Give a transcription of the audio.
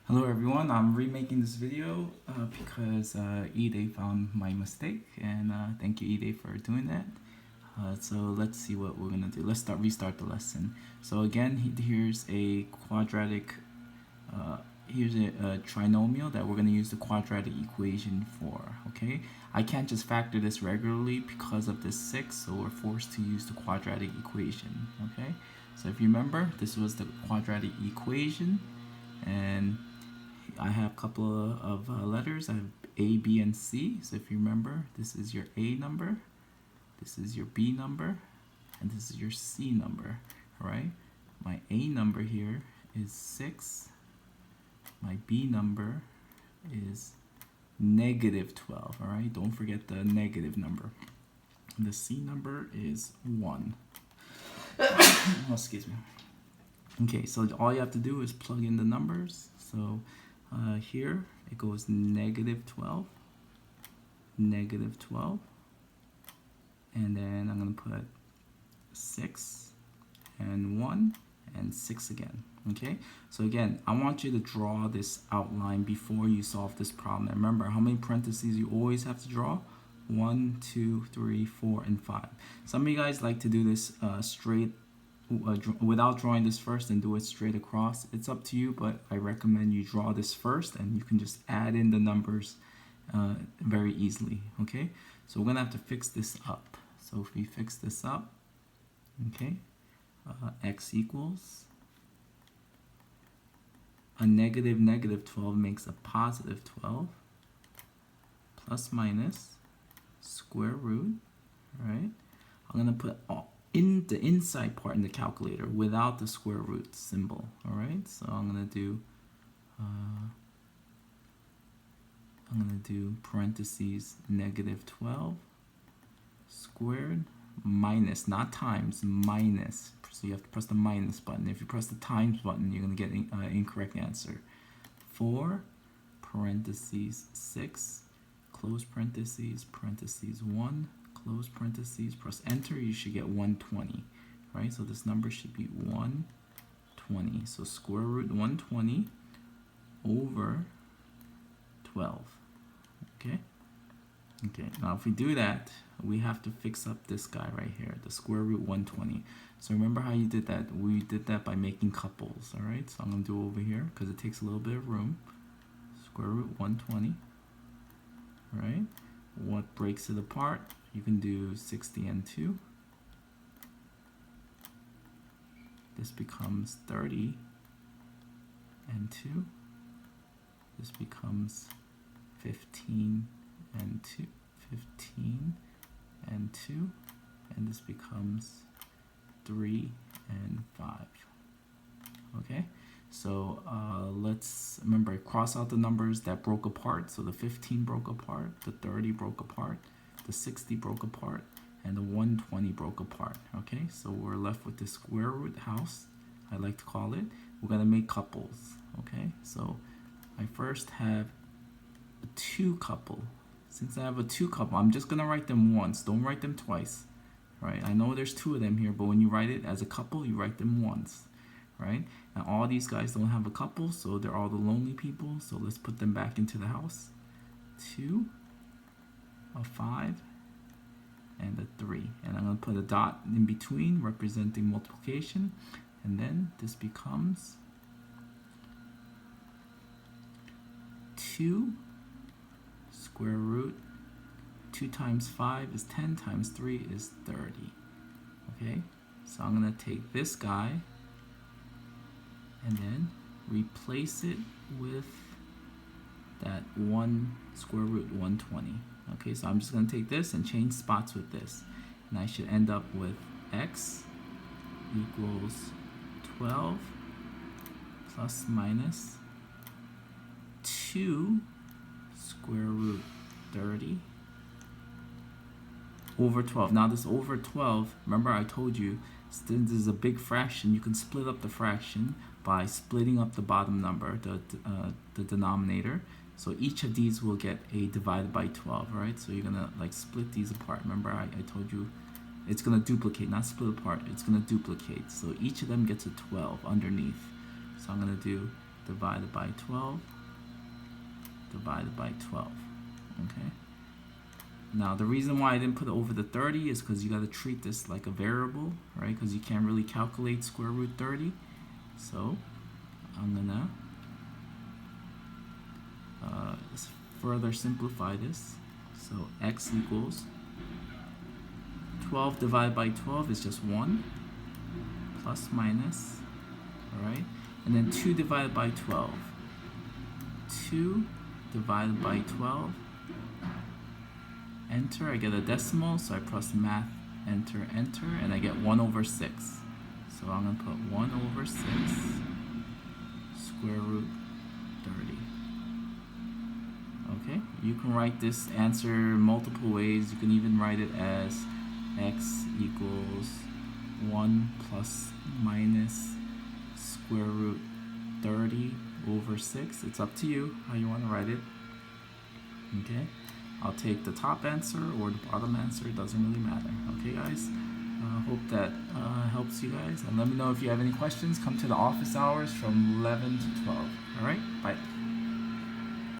Hello everyone, I'm remaking this video because Ide found my mistake, and thank you Ide for doing that. So let's see what we're gonna do. Let's restart the lesson. So again, here's a quadratic, here's a trinomial that we're gonna use the quadratic equation for, okay? I can't just factor this regularly because of this 6, so we're forced to use the quadratic equation, okay? So if you remember, this was the quadratic equation, and I have a couple of letters. I have A, B, and C. So if you remember, this is your A number, this is your B number, and this is your C number, all right? My A number here is 6. My B number is -12, all right? Don't forget the negative number. The C number is 1. Oh, excuse me. Okay, so all you have to do is plug in the numbers. So here it goes -12, -12, and then I'm going to put 6 and 1 and 6 again. Okay, so again, I want you to draw this outline before you solve this problem. And remember, how many parentheses you always have to draw? 1, 2, 3, 4, and 5. Some of you guys like to do this straight without drawing this first and do it straight across. It's up to you, but I recommend you draw this first and you can just add in the numbers very easily. Okay, so we're gonna have to fix this up. So if we fix this up, okay, x equals a -12 makes a +12, plus minus square root, right? I'm gonna put all in the inside part in the calculator without the square root symbol. All right, so I'm gonna do parentheses -12 squared minus, not times, minus. So you have to press the minus button. If you press the times button, you're gonna get an incorrect answer. 4 parentheses 6 close parentheses 1 close parentheses, press enter, you should get 120, right? So this number should be 120. So square root 120 over 12, okay? Okay, now if we do that, we have to fix up this guy right here, the square root 120. So remember how you did that? We did that by making couples, all right? So I'm gonna do it over here because it takes a little bit of room. Square root 120, right? What breaks it apart? You can do 60 and 2. This becomes 30 and 2. This becomes 15 and 2. 15 and 2. And this becomes 3 and 5. Okay? So let's remember, cross out the numbers that broke apart. So the 15 broke apart, the 30 broke apart, the 60 broke apart, and the 120 broke apart. Okay, so we're left with the square root house, I like to call it. We're gonna make couples. Okay, so I first have a 2 couple. Since I have a 2 couple, I'm just gonna write them once. Don't write them twice. Right? I know there's 2 of them here, but when you write it as a couple, you write them once. Right? And all these guys don't have a couple, so they're all the lonely people. So let's put them back into the house. 2, a 5, and a 3. And I'm going to put a dot in between representing multiplication. And then this becomes 2 square root 2 times 5 is 10 times 3 is 30. Okay, so I'm going to take this guy and then replace it with that 1 square root 120. Okay, so I'm just going to take this and change spots with this. And I should end up with x equals 12 plus minus 2 square root 30 over 12. Now this over 12, remember I told you, since this is a big fraction, you can split up the fraction by splitting up the bottom number, the denominator. So each of these will get a divided by 12, right? So you're gonna like split these apart. Remember I told you it's gonna duplicate, not split apart, it's gonna duplicate. So each of them gets a 12 underneath. So I'm gonna do divided by 12 divided by 12. Okay. Now the reason why I didn't put it over the 30 is because you got to treat this like a variable, right? Because you can't really calculate square root 30. So I'm gonna further simplify this. So x equals 12 divided by 12 is just 1 plus minus, all right? And then 2 divided by 12. 2 divided by 12. Enter, I get a decimal, so I press math, enter, enter, and I get 1 over 6. So I'm going to put 1 over 6 square root 30. Okay, you can write this answer multiple ways. You can even write it as x equals 1 plus minus square root 30 over 6. It's up to you how you want to write it. Okay, I'll take the top answer or the bottom answer, it doesn't really matter. Okay guys, hope that helps you guys, and let me know if you have any questions. Come to the office hours from 11 to 12. Alright, bye.